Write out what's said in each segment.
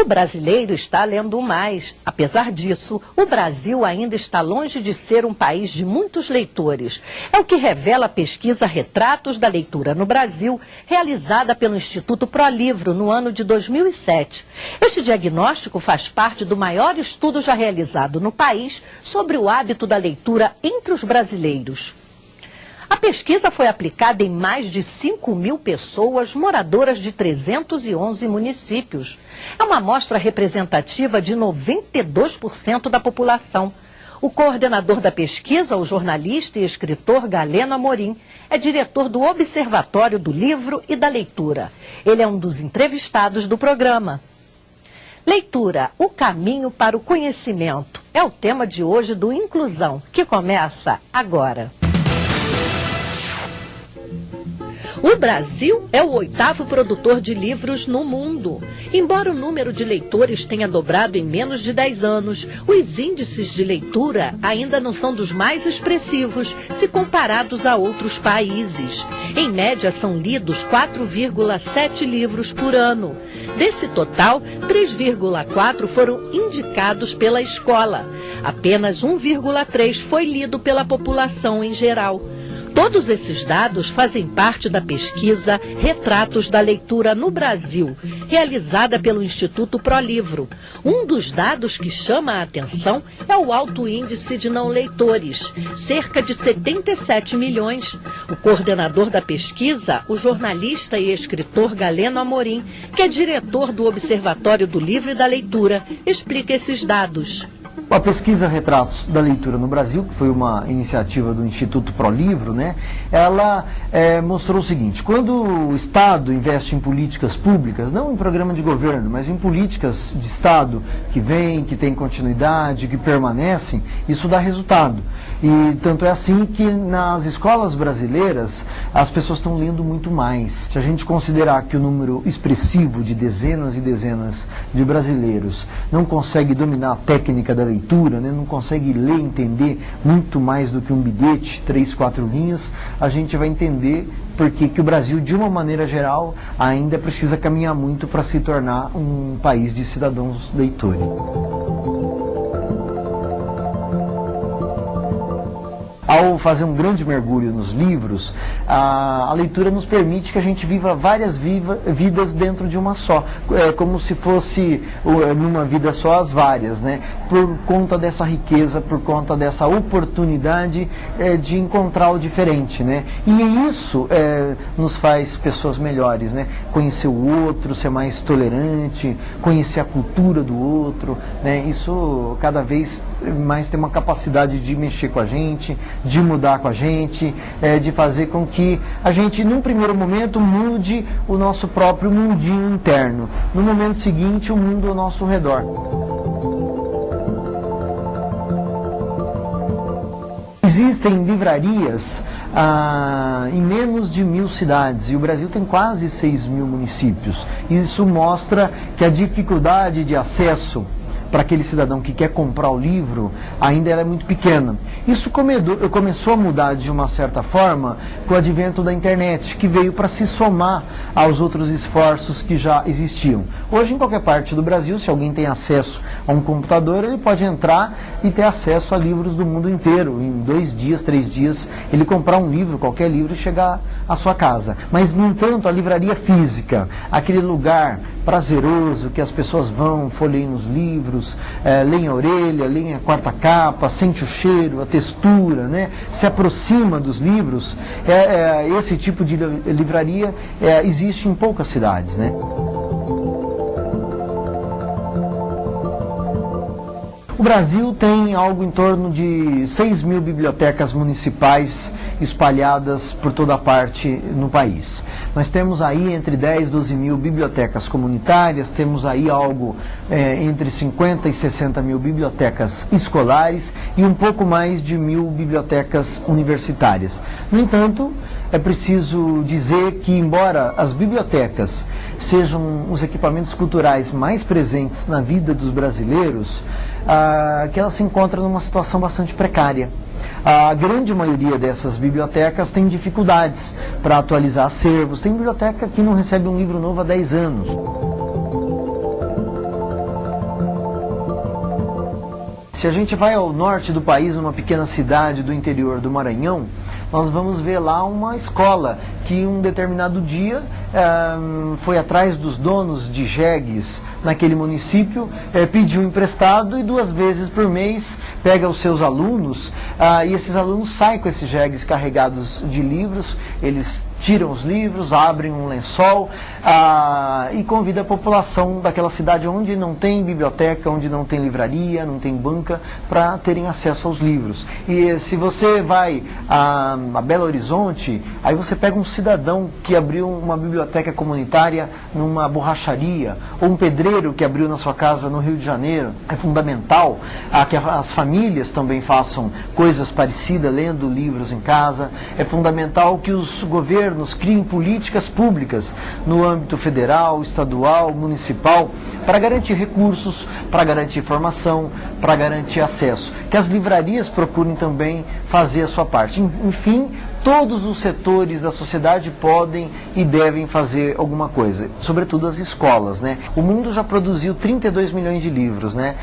O brasileiro está lendo mais. Apesar disso, o Brasil ainda está longe de ser um país de muitos leitores. É o que revela a pesquisa Retratos da Leitura no Brasil, realizada pelo Instituto ProLivro no ano de 2007. Este diagnóstico faz parte do maior estudo já realizado no país sobre o hábito da leitura entre os brasileiros. A pesquisa foi aplicada em mais de 5.000 pessoas moradoras de 311 municípios. É uma amostra representativa de 92% da população. O coordenador da pesquisa, o jornalista e escritor Galeno Amorim, é diretor do Observatório do Livro e da Leitura. Ele é um dos entrevistados do programa. Leitura, o caminho para o conhecimento, é o tema de hoje do Inclusão, que começa agora. O Brasil é o 8º produtor de livros no mundo. Embora o número de leitores tenha dobrado em menos de 10 anos, os índices de leitura ainda não são dos mais expressivos se comparados a outros países. Em média, são lidos 4,7 livros por ano. Desse total, 3,4 foram indicados pela escola. Apenas 1,3 foi lido pela população em geral. Todos esses dados fazem parte da pesquisa Retratos da Leitura no Brasil, realizada pelo Instituto ProLivro. Um dos dados que chama a atenção é o alto índice de não leitores, cerca de 77 milhões. O coordenador da pesquisa, o jornalista e escritor Galeno Amorim, que é diretor do Observatório do Livro e da Leitura, explica esses dados. A pesquisa Retratos da Leitura no Brasil, que foi uma iniciativa do Instituto ProLivro, né, ela mostrou o seguinte: quando o Estado investe em políticas públicas, não em programa de governo, mas em políticas de Estado que vêm, que têm continuidade, que permanecem, isso dá resultado. E tanto é assim que nas escolas brasileiras as pessoas estão lendo muito mais. Se a gente considerar que o número expressivo de dezenas e dezenas de brasileiros não consegue dominar a técnica da leitura, né, não consegue ler, entender muito mais do que um bilhete, 3, 4 linhas, a gente vai entender porque que o Brasil, de uma maneira geral, ainda precisa caminhar muito para se tornar um país de cidadãos leitores. Ao fazer um grande mergulho nos livros, a leitura nos permite que a gente viva várias vidas dentro de uma só, como se fosse numa vida só as várias, né? Por conta dessa riqueza, por conta dessa oportunidade de encontrar o diferente, né? E isso nos faz pessoas melhores, né? Conhecer o outro, ser mais tolerante, conhecer a cultura do outro, né? Isso cada vez mais tem uma capacidade de mexer com a gente, de mudar com a gente, de fazer com que a gente, num primeiro momento, mude o nosso próprio mundinho interno. No momento seguinte, o mundo ao nosso redor. Existem livrarias em menos de 1.000 cidades e o Brasil tem quase 6.000 municípios. Isso mostra que a dificuldade de acesso para aquele cidadão que quer comprar o livro, ainda ela é muito pequena. Isso começou a mudar de uma certa forma com o advento da internet, que veio para se somar aos outros esforços que já existiam. Hoje, em qualquer parte do Brasil, se alguém tem acesso a um computador, ele pode entrar e ter acesso a livros do mundo inteiro. Em 2 dias, 3 dias, ele comprar um livro, qualquer livro, e chegar à sua casa. Mas, no entanto, a livraria física, aquele lugar prazeroso que as pessoas vão, folheiem os livros, leem a orelha, leem a quarta capa, sente o cheiro, a textura, né? Se aproxima dos livros, esse tipo de livraria existe em poucas cidades, né? O Brasil tem algo em torno de 6.000 bibliotecas municipais espalhadas por toda parte no país. Nós temos aí entre 10 e 12 mil bibliotecas comunitárias, temos aí algo entre 50 e 60 mil bibliotecas escolares e um pouco mais de 1.000 bibliotecas universitárias. No entanto, é preciso dizer que, embora as bibliotecas sejam os equipamentos culturais mais presentes na vida dos brasileiros, que elas se encontram numa situação bastante precária. A grande maioria dessas bibliotecas tem dificuldades para atualizar acervos. Tem biblioteca que não recebe um livro novo há 10 anos. Se a gente vai ao norte do país, numa pequena cidade do interior do Maranhão, nós vamos ver lá uma escola que um determinado dia foi atrás dos donos de jegues naquele município, pediu emprestado e 2 vezes por mês pega os seus alunos e esses alunos saem com esses jegues carregados de livros, eles tiram os livros, abrem um lençol e convida a população daquela cidade onde não tem biblioteca, onde não tem livraria, não tem banca, para terem acesso aos livros. E se você vai a Belo Horizonte, aí você pega um cidadão que abriu uma biblioteca comunitária numa borracharia, ou um pedreiro que abriu na sua casa no Rio de Janeiro. É fundamental que as famílias também façam coisas parecidas, lendo livros em casa. É fundamental que os governos criem políticas públicas no âmbito federal, estadual, municipal, para garantir recursos, para garantir formação, para garantir acesso. Que as livrarias procurem também fazer a sua parte. Enfim, todos os setores da sociedade podem e devem fazer alguma coisa, sobretudo as escolas, né? O mundo já produziu 32 milhões de livros, né?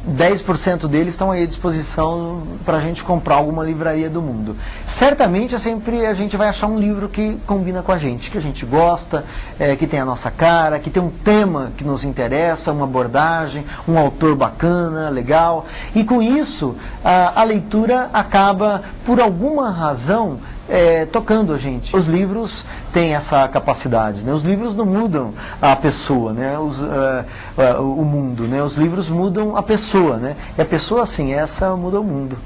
10% deles estão aí à disposição para a gente comprar alguma livraria do mundo. Certamente sempre a gente vai achar um livro que combina com a gente gosta, que tem a nossa cara, que tem um tema que nos interessa, uma abordagem, um autor bacana, legal. E com isso, a leitura acaba, por alguma razão, tocando a gente. Os livros têm essa capacidade, né? Os livros não mudam a pessoa, né? O mundo, né? Os livros mudam a pessoa, né? E a pessoa, assim, essa muda o mundo.